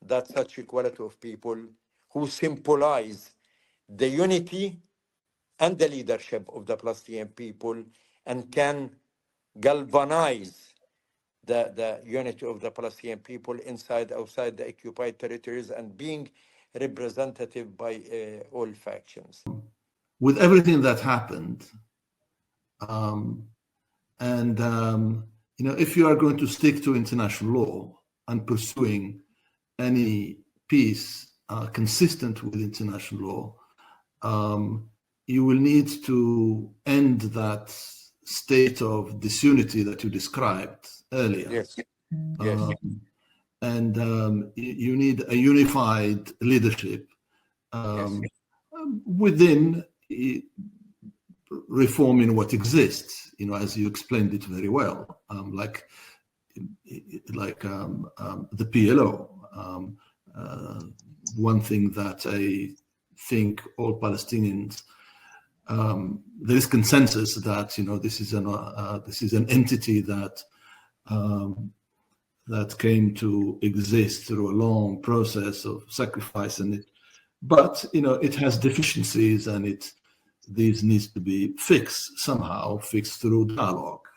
that such equality of people who symbolize the unity and the leadership of the Palestinian people and can galvanize the unity of the Palestinian people inside, outside the occupied territories, and being representative by all factions. With everything that happened, you know, if you are going to stick to international law and pursuing any peace consistent with international law, you will need to end that state of disunity that you described earlier. Yes. Yes. You need a unified leadership Yes. within reforming what exists, you know, as you explained it very well, like the PLO. One thing that I think all Palestinians there is consensus that this is an entity that that came to exist through a long process of sacrifice, but it has deficiencies, and these needs to be fixed somehow, fixed through dialogue.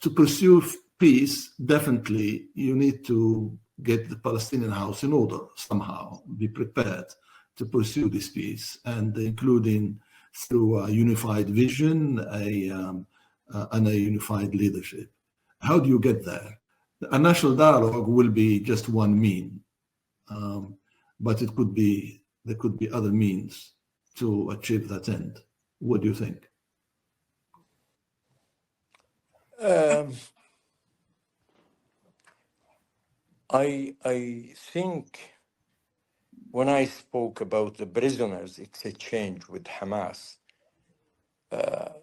To pursue peace, definitely you need to get the Palestinian house in order somehow, be prepared to pursue this peace, and including through a unified vision and a unified leadership. How do you get there? A national dialogue will be just one mean, but there could be other means to achieve that end. What do you think? I think when I spoke about the prisoners exchange with Hamas,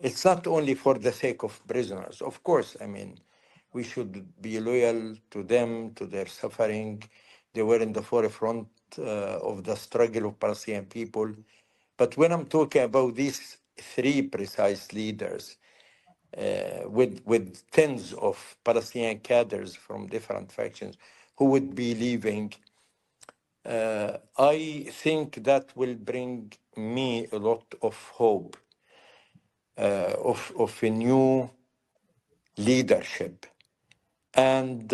it's not only for the sake of prisoners. Of course, I mean, we should be loyal to them, to their suffering. They were in the forefront of the struggle of Palestinian people. But when I'm talking about these three precise leaders, with tens of Palestinian cadres from different factions who would be leaving, I think that will bring me a lot of hope of a new leadership. And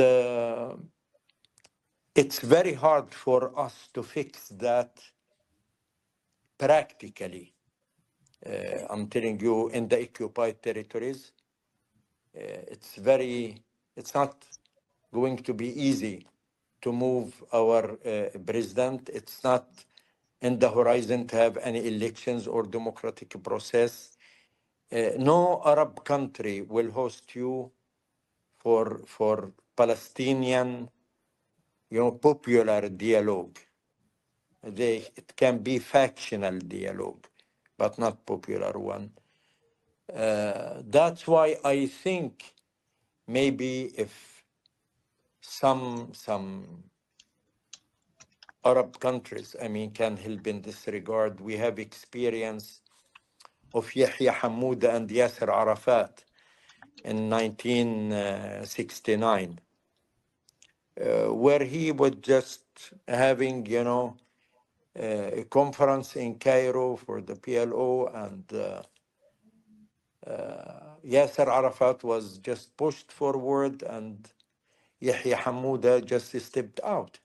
it's very hard for us to fix that practically. I'm telling you, in the occupied territories, it's not going to be easy to move our president. It's not in the horizon to have any elections or democratic process. No Arab country will host you for Palestinian, popular dialogue. It can be factional dialogue, but not popular one. That's why I think maybe if some Arab countries, can help in this regard. We have experience of Yahya Hamouda and Yasser Arafat in 1969, where he was just having, a conference in Cairo for the PLO, and Yasser Arafat was just pushed forward, and Yahya Hamouda just stepped out.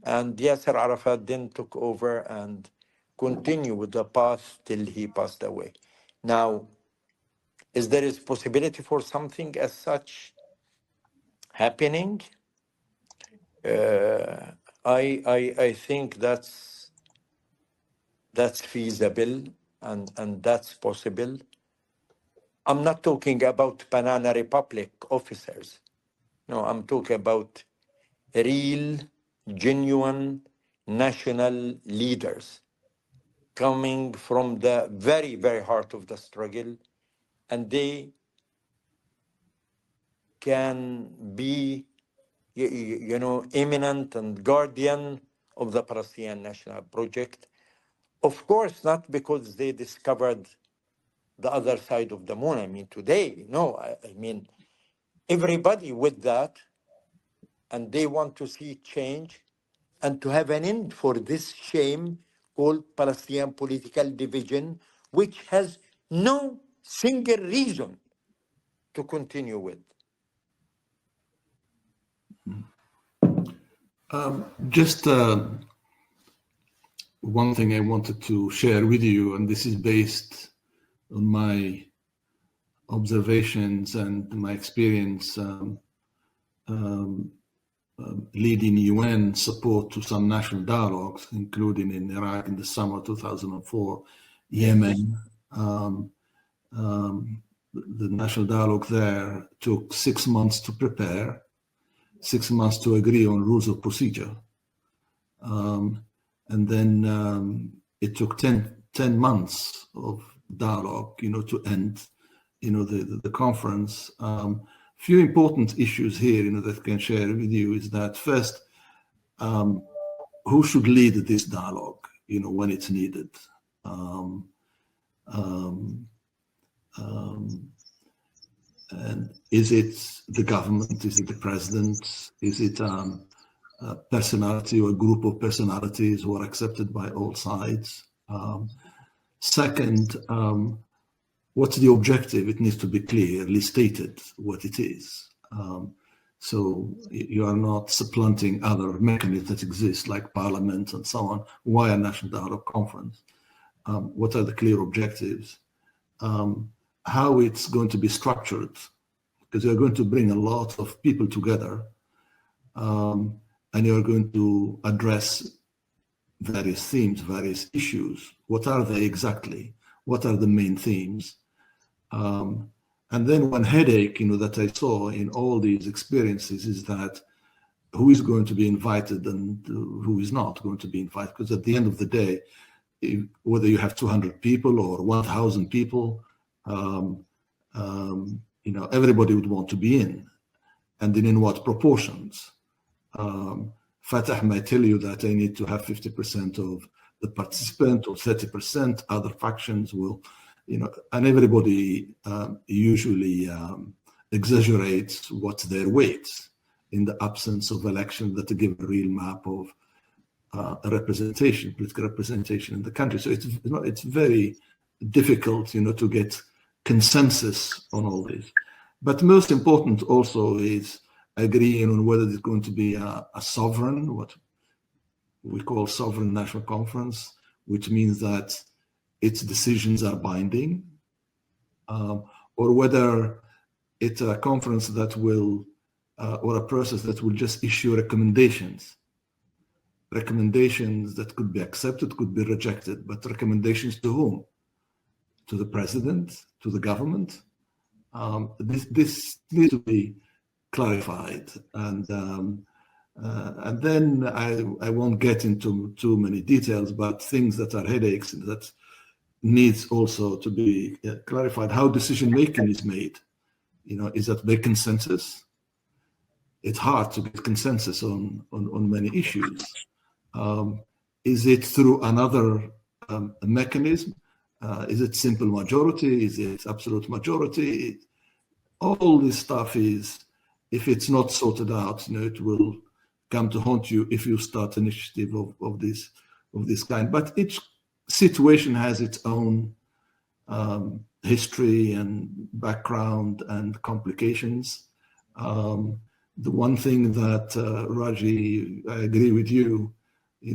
And Yasser Arafat then took over and continued with the path till he passed away. Now, is there a possibility for something as such happening? I think that's feasible and that's possible. I'm not talking about Banana Republic officers. No, I'm talking about real, genuine national leaders coming from the very, very heart of the struggle, and they can be, eminent and guardian of the Palestinian national project. Of course, not because they discovered the other side of the moon. Today, no, everybody with that, and they want to see change and to have an end for this shame called Palestinian political division, which has no single reason to continue with. Just one thing I wanted to share with you, and this is based on my observations and my experience leading UN support to some national dialogues, including in Iraq in the summer 2004, Yemen. The national dialogue there took 6 months to prepare, 6 months to agree on rules of procedure. And then it took 10 months of dialogue, to end, the conference. Few important issues here, that I can share with you is that first, who should lead this dialogue? when it's needed. Um, um, um, and is it the government? Is it the president? Is it a personality or a group of personalities who are accepted by all sides? Second, what's the objective? It needs to be clearly stated what it is. So you are not supplanting other mechanisms that exist, like parliament and so on. Why a national dialogue conference? What are the clear objectives? How it's going to be structured, because you're going to bring a lot of people together, and you're going to address various themes, various issues. What are they exactly? What are the main themes? And then one headache, that I saw in all these experiences is that who is going to be invited and who is not going to be invited? Because at the end of the day, whether you have 200 people or 1,000 people, everybody would want to be in, and then in what proportions? Fatah might tell you that I need to have 50% of the participant or 30%. Other factions will, and everybody usually exaggerates what's their weight in the absence of election that give a real map of political representation in the country. So it's very difficult, to get consensus on all this. But most important also is agreeing on whether there's going to be a sovereign, what we call sovereign national conference, which means that its decisions are binding, or whether it's a conference that will, or a process that will just issue recommendations that could be accepted, could be rejected, but recommendations to whom? To the president, to the government? This needs to be clarified, and then I won't get into too many details, but things that are headaches that needs also to be clarified. How decision making is made, is that by consensus? It's hard to get consensus on many issues. Is it through another mechanism? Is it simple majority? Is it absolute majority? All this stuff is, if it's not sorted out, it will come to haunt you if you start initiative of this kind. But each situation has its own history and background and complications. The one thing that Raji, I agree with you.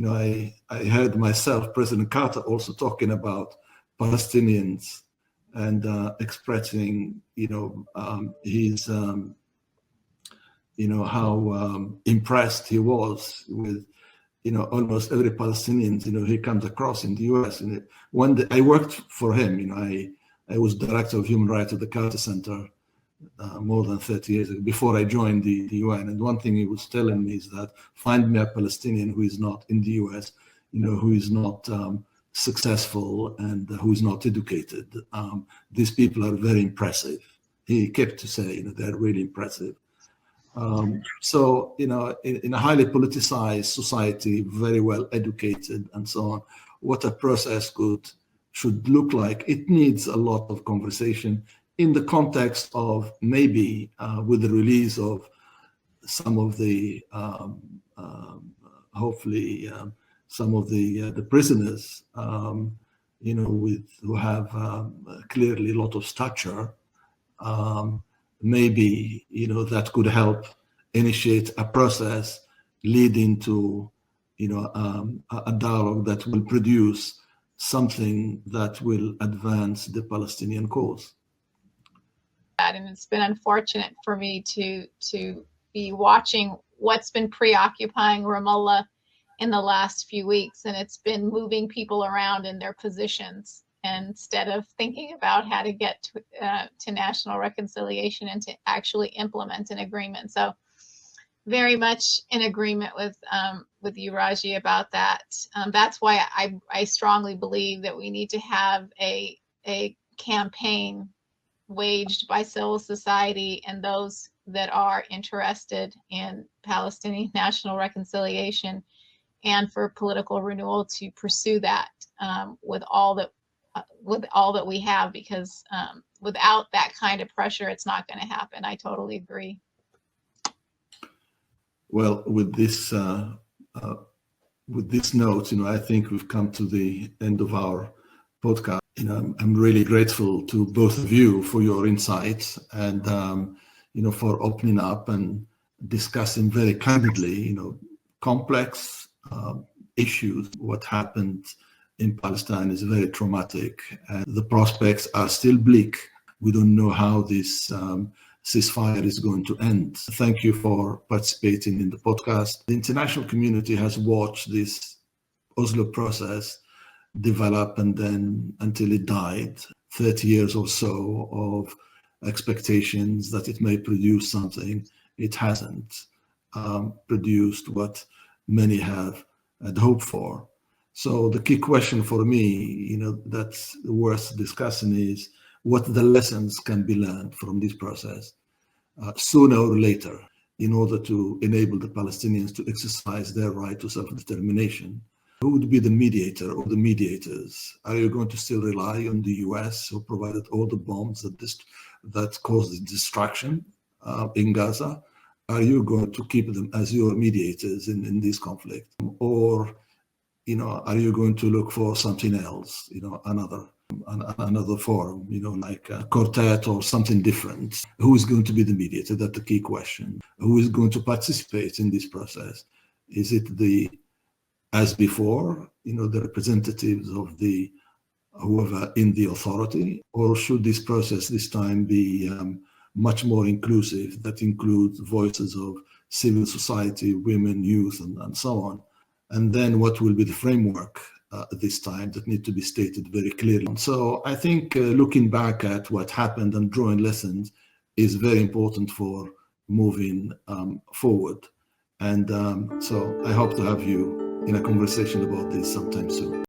I heard myself, President Carter, also talking about Palestinians and expressing, his, how impressed he was with, almost every Palestinian, he comes across in the U.S. And one day I worked for him. I was director of human rights at the Carter Center more than 30 years ago, before I joined the UN. And one thing he was telling me is that find me a Palestinian who is not in the US, who is not successful and who is not educated. These people are very impressive. He kept to say, they're really impressive. So, in a highly politicized society, very well educated and so on, what a process should look like, it needs a lot of conversation in the context of maybe with the release of some of the, hopefully, some of the prisoners, who have clearly a lot of stature, maybe, that could help initiate a process leading to, a dialogue that will produce something that will advance the Palestinian cause. And it's been unfortunate for me to be watching what's been preoccupying Ramallah in the last few weeks, and it's been moving people around in their positions instead of thinking about how to get to national reconciliation and to actually implement an agreement. So very much in agreement with you, Raji, about that. That's why I strongly believe that we need to have a campaign waged by civil society and those that are interested in Palestinian national reconciliation and for political renewal to pursue that with all that we have, because without that kind of pressure, it's not going to happen. I totally agree. Well, with this note, I think we've come to the end of our podcast. I'm really grateful to both of you for your insights and for opening up and discussing very candidly, complex issues. What happened in Palestine is very traumatic, and the prospects are still bleak. We don't know how this ceasefire is going to end. Thank you for participating in the podcast. The international community has watched this Oslo process develop and then until it died. 30 years or so of expectations that it may produce something. It hasn't produced what many had hoped for. So the key question for me, that's worth discussing is what the lessons can be learned from this process sooner or later in order to enable the Palestinians to exercise their right to self-determination. Who would be the mediator or the mediators? Are you going to still rely on the US, who provided all the bombs that caused the destruction in Gaza? Are you going to keep them as your mediators in this conflict? Or, are you going to look for something else, another forum, like a quartet or something different? Who is going to be the mediator? That's the key question. Who is going to participate in this process? Is it as before, the representatives of whoever in the authority, or should this process this time be much more inclusive, that includes voices of civil society, women, youth, and so on? And then what will be the framework this time that need to be stated very clearly? So I think looking back at what happened and drawing lessons is very important for moving forward. And so I hope to have you in a conversation about this sometime soon.